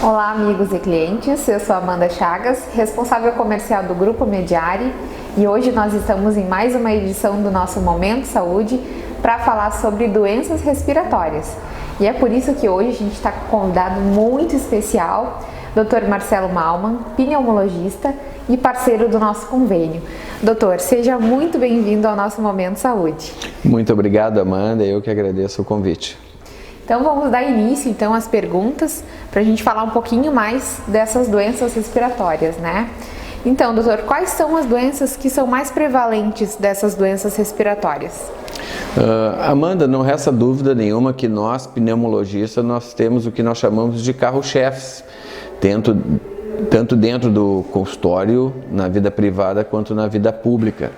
Olá, amigos e clientes, eu sou Amanda Chagas, responsável comercial do Grupo Mediari, e hoje nós estamos em mais uma edição do nosso Momento Saúde para falar sobre doenças respiratórias. E é por isso que hoje a gente está com um convidado muito especial, Dr. Marcelo Malman, pneumologista e parceiro do nosso convênio. Doutor, seja muito bem-vindo ao nosso Momento Saúde. Muito obrigado, Amanda, eu que agradeço o convite. Então vamos dar início às perguntas para a gente falar um pouquinho mais dessas doenças respiratórias, né? Então, doutor, quais são as doenças que são mais prevalentes dessas doenças respiratórias? Amanda, não resta dúvida nenhuma que nós, pneumologistas, nós temos o que nós chamamos de carro-chefes, tanto dentro do consultório, na vida privada, quanto na vida pública.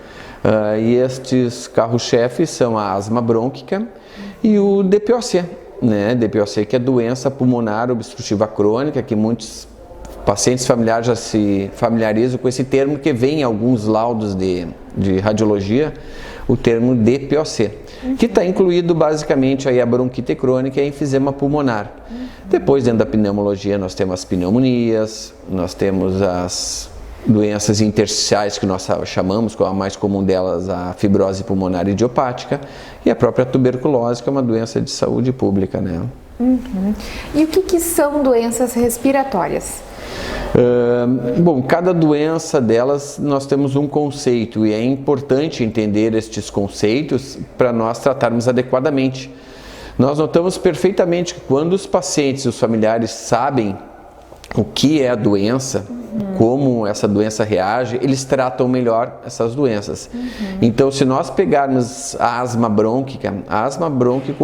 E estes carro-chefes são a asma brônquica e o DPOC, né? DPOC, que é doença pulmonar obstrutiva crônica, que muitos pacientes familiares já se familiarizam com esse termo, que vem em alguns laudos de radiologia, o termo DPOC, que está incluído basicamente aí a bronquite crônica e a enfisema pulmonar. Depois, dentro da pneumologia, nós temos as pneumonias, nós temos as doenças intersticiais, que nós chamamos, com a mais comum delas, a fibrose pulmonar idiopática, e a própria tuberculose, que é uma doença de saúde pública, né? E o que são doenças respiratórias? Bom, cada doença delas nós temos um conceito e é importante entender estes conceitos para nós tratarmos adequadamente. Nós notamos perfeitamente que quando os pacientes e os familiares sabem o que é a doença, como essa doença reage, eles tratam melhor essas doenças. Então, se nós pegarmos a asma brônquica,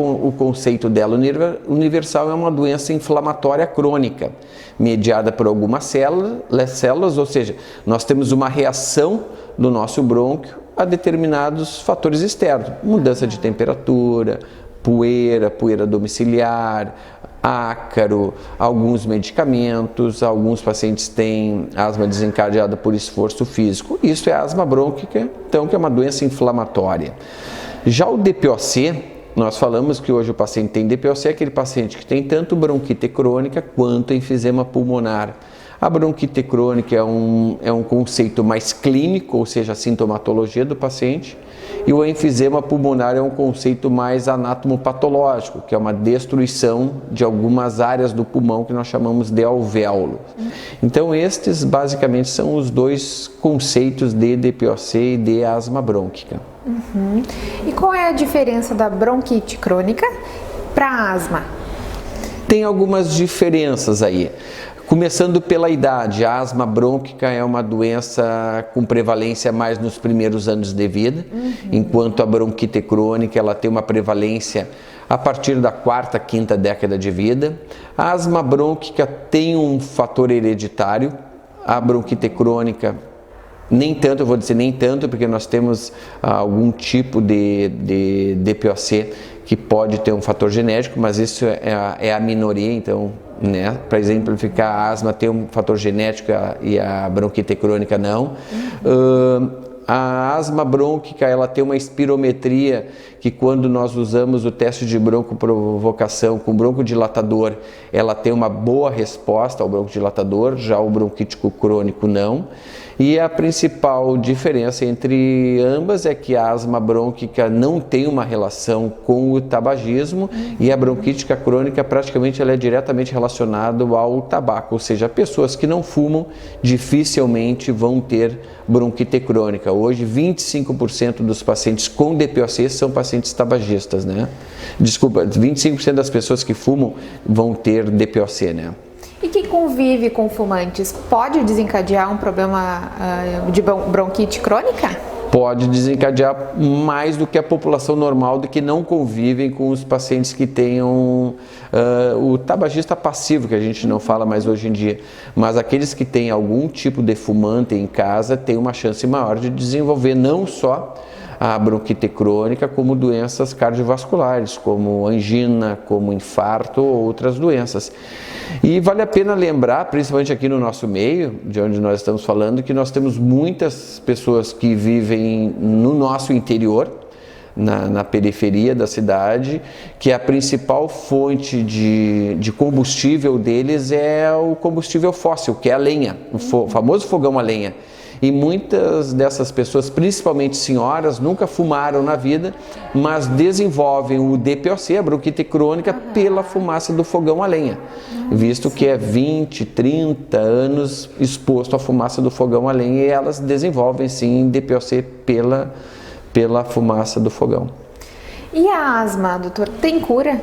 o conceito dela universal é uma doença inflamatória crônica, mediada por algumas células, ou seja, nós temos uma reação do nosso brônquio a determinados fatores externos, mudança de temperatura, poeira domiciliar, ácaro, alguns medicamentos, alguns pacientes têm asma desencadeada por esforço físico. Isso é asma brônquica, então, que é uma doença inflamatória. Já o DPOC, nós falamos que hoje o paciente tem DPOC, é aquele paciente que tem tanto bronquite crônica quanto enfisema pulmonar. A bronquite crônica é um conceito mais clínico, ou seja, a sintomatologia do paciente, e o enfisema pulmonar é um conceito mais anatomopatológico, que é uma destruição de algumas áreas do pulmão que nós chamamos de alvéolo. Então, estes basicamente são os dois conceitos de DPOC e de asma brônquica. E qual é a diferença da bronquite crônica para a asma? Tem algumas diferenças aí. Começando pela idade, a asma brônquica é uma doença com prevalência mais nos primeiros anos de vida, enquanto a bronquite crônica ela tem uma prevalência a partir da quarta, quinta década de vida. A asma brônquica tem um fator hereditário, a bronquite crônica nem tanto, eu vou dizer nem tanto, porque nós temos algum tipo de DPOC que pode ter um fator genético, mas isso é a minoria, então, né, para exemplificar, a asma tem um fator genético e a bronquite crônica não. A asma brônquica ela tem uma espirometria que, quando nós usamos o teste de broncoprovocação com broncodilatador, ela tem uma boa resposta ao broncodilatador, já o bronquítico crônico não. E a principal diferença entre ambas é que a asma brônquica não tem uma relação com o tabagismo e a bronquítica crônica praticamente ela é diretamente relacionada ao tabaco, ou seja, pessoas que não fumam dificilmente vão ter bronquite crônica. Hoje, 25% dos pacientes com DPOC são pacientes tabagistas, né? Desculpa, 25% das pessoas que fumam vão ter DPOC, né? E quem convive com fumantes pode desencadear um problema de bronquite crônica? Pode desencadear mais do que a população normal, do que não convivem com os pacientes que tenham o tabagista passivo, que a gente não fala mais hoje em dia. Mas aqueles que têm algum tipo de fumante em casa têm uma chance maior de desenvolver não só a bronquite crônica, como doenças cardiovasculares, como angina, como infarto ou outras doenças. E vale a pena lembrar, principalmente aqui no nosso meio, de onde nós estamos falando, que nós temos muitas pessoas que vivem no nosso interior, na periferia da cidade, que a principal fonte de combustível deles é o combustível fóssil, que é a lenha, o famoso fogão a lenha. E muitas dessas pessoas, principalmente senhoras, nunca fumaram na vida, mas desenvolvem o DPOC, a bronquite crônica, pela fumaça do fogão a lenha, visto que é 20, 30 anos exposto à fumaça do fogão a lenha, e elas desenvolvem sim DPOC pela fumaça do fogão. E a asma, doutor, tem cura?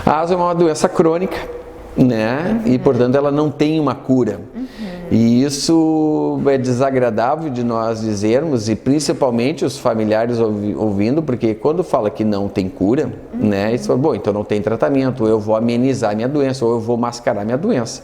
A asma é uma doença crônica, né? E portanto ela não tem uma cura. E isso é desagradável de nós dizermos, e principalmente os familiares ouvindo, porque quando fala que não tem cura, né, eles falam, bom, então não tem tratamento, ou eu vou amenizar minha doença, ou eu vou mascarar minha doença.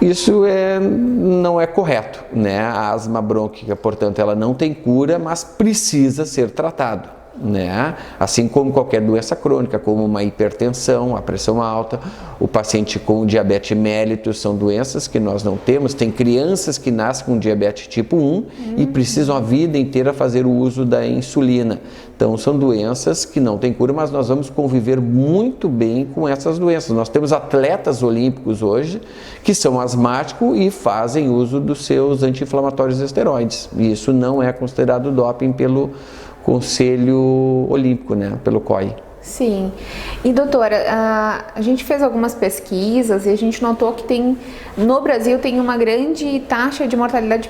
Isso não é correto, né? A asma brônquica, portanto, ela não tem cura, mas precisa ser tratado, né? Assim como qualquer doença crônica, como uma hipertensão, a pressão alta, o paciente com diabetes mellitus, são doenças que nós não temos. Tem crianças que nascem com diabetes tipo 1 e precisam a vida inteira fazer o uso da insulina. Então são doenças que não têm cura, mas nós vamos conviver muito bem com essas doenças. Nós temos atletas olímpicos hoje que são asmáticos e fazem uso dos seus anti-inflamatórios esteroides. E isso não é considerado doping pelo Conselho Olímpico, né, pelo COI. Sim. E doutora, a gente fez algumas pesquisas e a gente notou que no Brasil tem uma grande taxa de mortalidade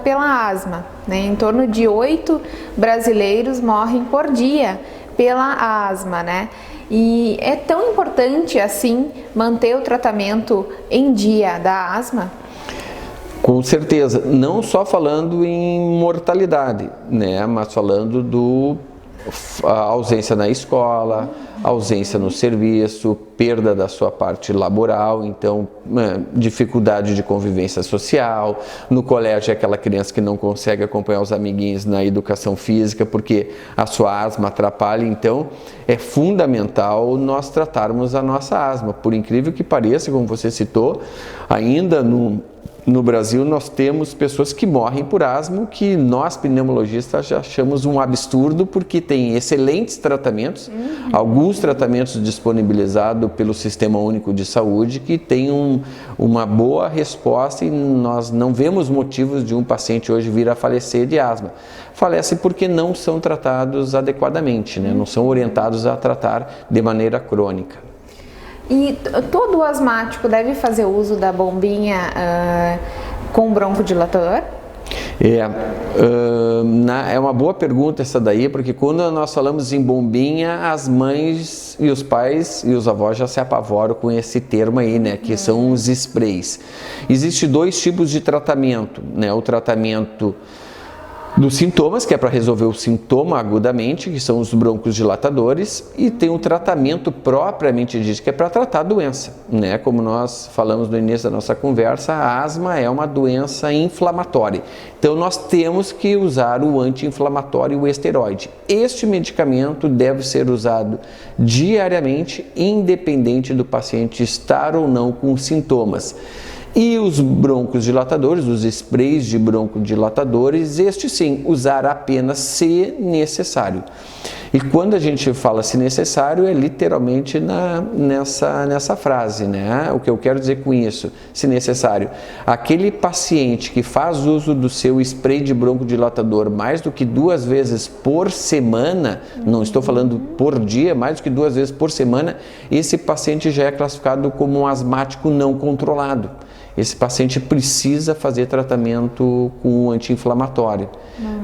pela asma, né? Em torno de 8 brasileiros morrem por dia pela asma, né? E é tão importante assim manter o tratamento em dia da asma? Com certeza, não só falando em mortalidade, né, mas falando a ausência na escola, ausência no serviço, perda da sua parte laboral, então dificuldade de convivência social, no colégio é aquela criança que não consegue acompanhar os amiguinhos na educação física porque a sua asma atrapalha. Então é fundamental nós tratarmos a nossa asma, por incrível que pareça, como você citou, ainda no Brasil nós temos pessoas que morrem por asma, que nós pneumologistas já achamos um absurdo, porque tem excelentes tratamentos, alguns tratamentos disponibilizados pelo Sistema Único de Saúde que tem uma boa resposta, e nós não vemos motivos de um paciente hoje vir a falecer de asma. Falece porque não são tratados adequadamente, né? Não são orientados a tratar de maneira crônica. E todo asmático deve fazer uso da bombinha com broncodilatador? É uma boa pergunta essa daí, porque quando nós falamos em bombinha, as mães e os pais e os avós já se apavoram com esse termo aí, né, que são os sprays. Existem 2 tipos de tratamento, né, o tratamento dos sintomas, que é para resolver o sintoma agudamente, que são os broncodilatadores, e tem o tratamento propriamente dito, que é para tratar a doença, né? Como nós falamos no início da nossa conversa, a asma é uma doença inflamatória. Então nós temos que usar o anti-inflamatório e o esteroide. Este medicamento deve ser usado diariamente, independente do paciente estar ou não com sintomas. E os broncodilatadores, os sprays de broncodilatadores, este sim, usar apenas se necessário. E quando a gente fala se necessário, é literalmente nessa frase, né? O que eu quero dizer com isso, se necessário. Aquele paciente que faz uso do seu spray de broncodilatador mais do que 2 vezes por semana, não estou falando por dia, mais do que 2 vezes por semana, esse paciente já é classificado como um asmático não controlado. Esse paciente precisa fazer tratamento com anti-inflamatório,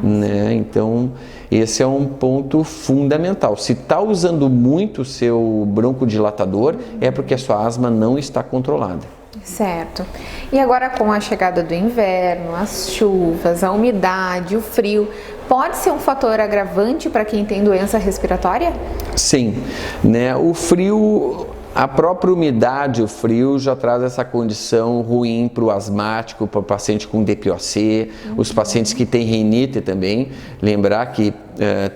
né? Então, esse é um ponto fundamental. Se está usando muito o seu broncodilatador, é porque a sua asma não está controlada. Certo. E agora, com a chegada do inverno, as chuvas, a umidade, o frio, pode ser um fator agravante para quem tem doença respiratória? Sim, né? O frio... A própria umidade, o frio, já traz essa condição ruim para o asmático, para o paciente com DPOC, os pacientes que têm rinite também. Lembrar que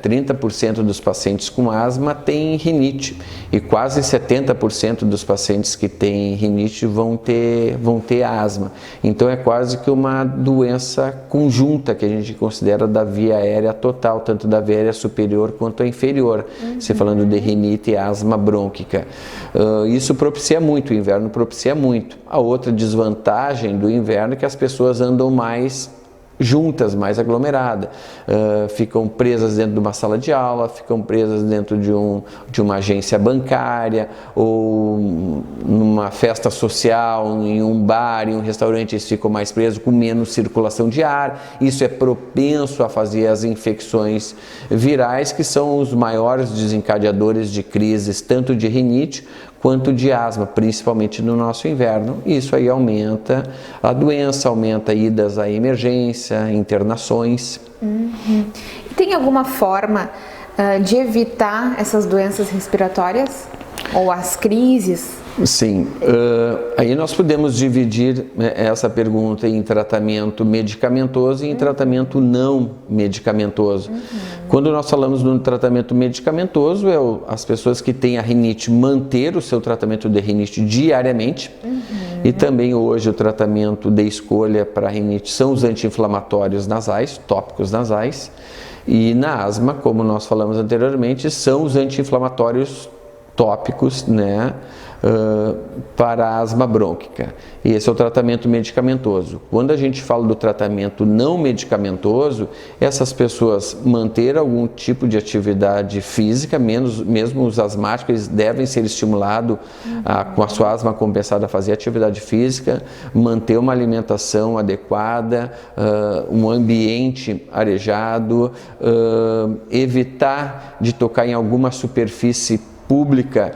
30% dos pacientes com asma têm rinite e quase 70% dos pacientes que têm rinite vão ter asma. Então é quase que uma doença conjunta que a gente considera da via aérea total, tanto da via aérea superior quanto a inferior, se falando de rinite e asma brônquica. Isso propicia muito, o inverno propicia muito. A outra desvantagem do inverno é que as pessoas andam mais juntas, mais aglomeradas, ficam presas dentro de uma sala de aula, ficam presas dentro de uma agência bancária ou numa festa social, em um bar, em um restaurante, eles ficam mais presos com menos circulação de ar. Isso é propenso a fazer as infecções virais, que são os maiores desencadeadores de crises, tanto de rinite quanto de asma, principalmente no nosso inverno. Isso aí aumenta a doença, aumenta idas à emergência, internações. E tem alguma forma de evitar essas doenças respiratórias ou as crises? Sim, aí nós podemos dividir essa pergunta em tratamento medicamentoso e em tratamento não medicamentoso. Quando nós falamos no tratamento medicamentoso, as pessoas que têm a rinite manter o seu tratamento de rinite diariamente. E também hoje o tratamento de escolha para a rinite são os anti-inflamatórios nasais, tópicos nasais. E na asma, como nós falamos anteriormente, são os anti-inflamatórios tópicos, né? Para a asma brônquica. E esse é o tratamento medicamentoso. Quando a gente fala do tratamento não medicamentoso, essas pessoas manter algum tipo de atividade física, mesmo os asmáticos, eles devem ser estimulados com a sua asma compensada a fazer atividade física, manter uma alimentação adequada, um ambiente arejado, evitar de tocar em alguma superfície pública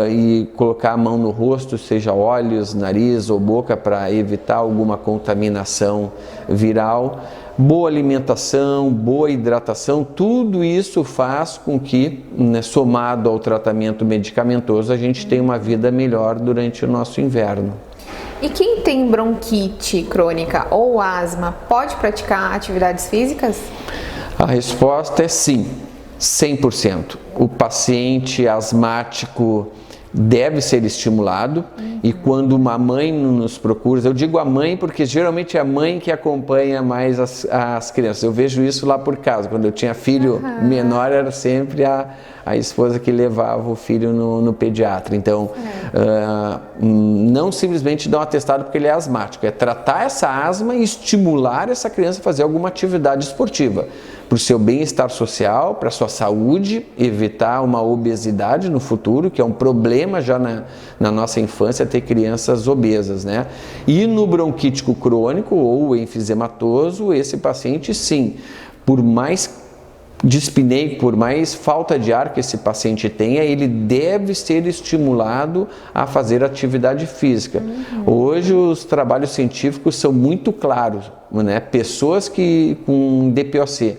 e colocar a mão no rosto, seja olhos, nariz ou boca, para evitar alguma contaminação viral. Boa alimentação, boa hidratação, tudo isso faz com que, né, somado ao tratamento medicamentoso, a gente tenha uma vida melhor durante o nosso inverno. E quem tem bronquite crônica ou asma pode praticar atividades físicas? A resposta é sim. 100%. O paciente asmático deve ser estimulado e quando uma mãe nos procura, eu digo a mãe porque geralmente é a mãe que acompanha mais as crianças. Eu vejo isso lá por casa. Quando eu tinha filho menor, era sempre a esposa que levava o filho no pediatra. Então, não simplesmente dar um atestado porque ele é asmático, é tratar essa asma e estimular essa criança a fazer alguma atividade esportiva, para o seu bem-estar social, para a sua saúde, evitar uma obesidade no futuro, que é um problema já na nossa infância ter crianças obesas, né? E no bronquítico crônico ou enfisematoso, esse paciente sim, por mais dispneia, por mais falta de ar que esse paciente tenha, ele deve ser estimulado a fazer atividade física. Hoje os trabalhos científicos são muito claros, né? Pessoas com DPOC,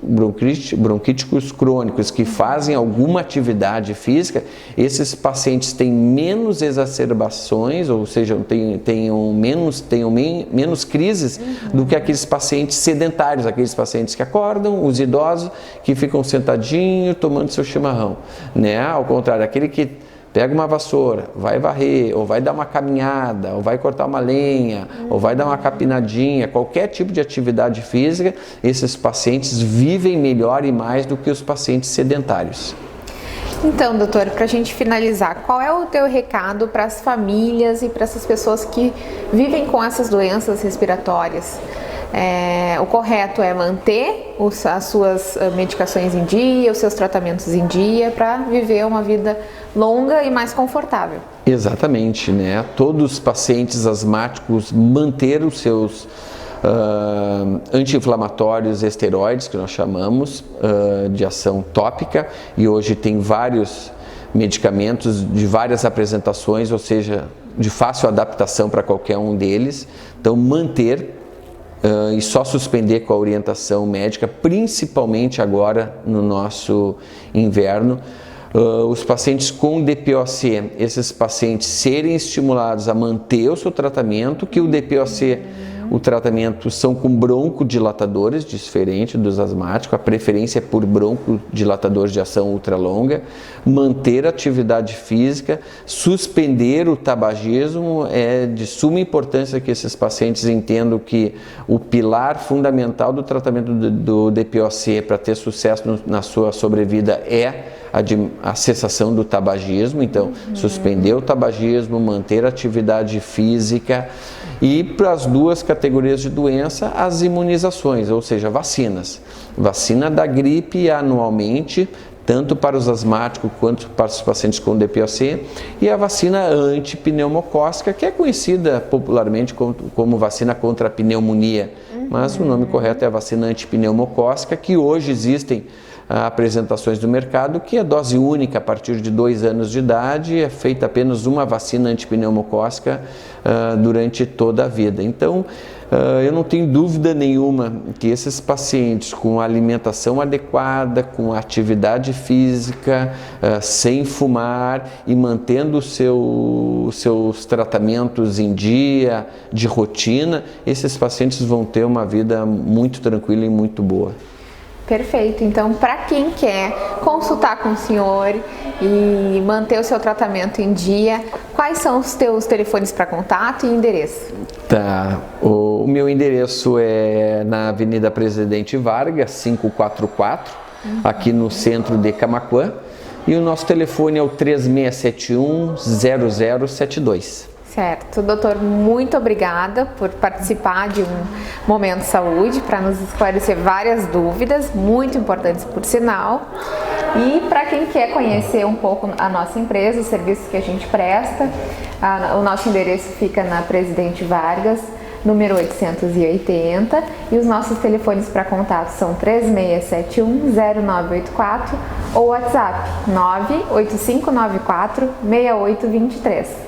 bronquíticos crônicos, que fazem alguma atividade física, esses pacientes têm menos exacerbações, ou seja, tenham menos crises do que aqueles pacientes sedentários, aqueles pacientes que acordam, os idosos que ficam sentadinhos tomando seu chimarrão, né? Ao contrário, aquele que pega uma vassoura, vai varrer, ou vai dar uma caminhada, ou vai cortar uma lenha, ou vai dar uma capinadinha, qualquer tipo de atividade física, esses pacientes vivem melhor e mais do que os pacientes sedentários. Então, doutor, para a gente finalizar, qual é o teu recado para as famílias e para essas pessoas que vivem com essas doenças respiratórias? O correto é manter as suas medicações em dia, os seus tratamentos em dia, para viver uma vida longa e mais confortável. Exatamente, né? Todos os pacientes asmáticos manter os seus anti-inflamatórios esteroides, que nós chamamos de ação tópica, e hoje tem vários medicamentos de várias apresentações, ou seja, de fácil adaptação para qualquer um deles. Então, manter e só suspender com a orientação médica, principalmente agora no nosso inverno. Os pacientes com DPOC, esses pacientes serem estimulados a manter o seu tratamento, que o DPOC O tratamento são com broncodilatadores, diferente dos asmáticos, a preferência é por broncodilatadores de ação ultralonga, manter a atividade física, suspender o tabagismo. É de suma importância que esses pacientes entendam que o pilar fundamental do tratamento do DPOC para ter sucesso na sua sobrevida é a cessação do tabagismo. Então, suspender o tabagismo, manter a atividade física. E para as duas categorias de doença, as imunizações, ou seja, vacinas. Vacina da gripe anualmente, tanto para os asmáticos quanto para os pacientes com DPOC, e a vacina antipneumocócica, que é conhecida popularmente como vacina contra a pneumonia, mas o nome correto é a vacina antipneumocócica, que hoje existem apresentações do mercado, que é dose única a partir de 2 anos de idade, é feita apenas uma vacina antipneumocócica durante toda a vida. Então, eu não tenho dúvida nenhuma que esses pacientes com alimentação adequada, com atividade física, sem fumar e mantendo os seus tratamentos em dia, de rotina, esses pacientes vão ter uma vida muito tranquila e muito boa. Perfeito. Então, para quem quer consultar com o senhor e manter o seu tratamento em dia, quais são os teus telefones para contato e endereço? Tá. O meu endereço é na Avenida Presidente Vargas, 544, aqui no centro de Camaquã. E o nosso telefone é o 3671-0072. Certo. Doutor, muito obrigada por participar de um Momento Saúde para nos esclarecer várias dúvidas, muito importantes por sinal. E para quem quer conhecer um pouco a nossa empresa, os serviços que a gente presta, o nosso endereço fica na Presidente Vargas, número 880, e os nossos telefones para contato são 3671-0984 ou WhatsApp 98594-6823.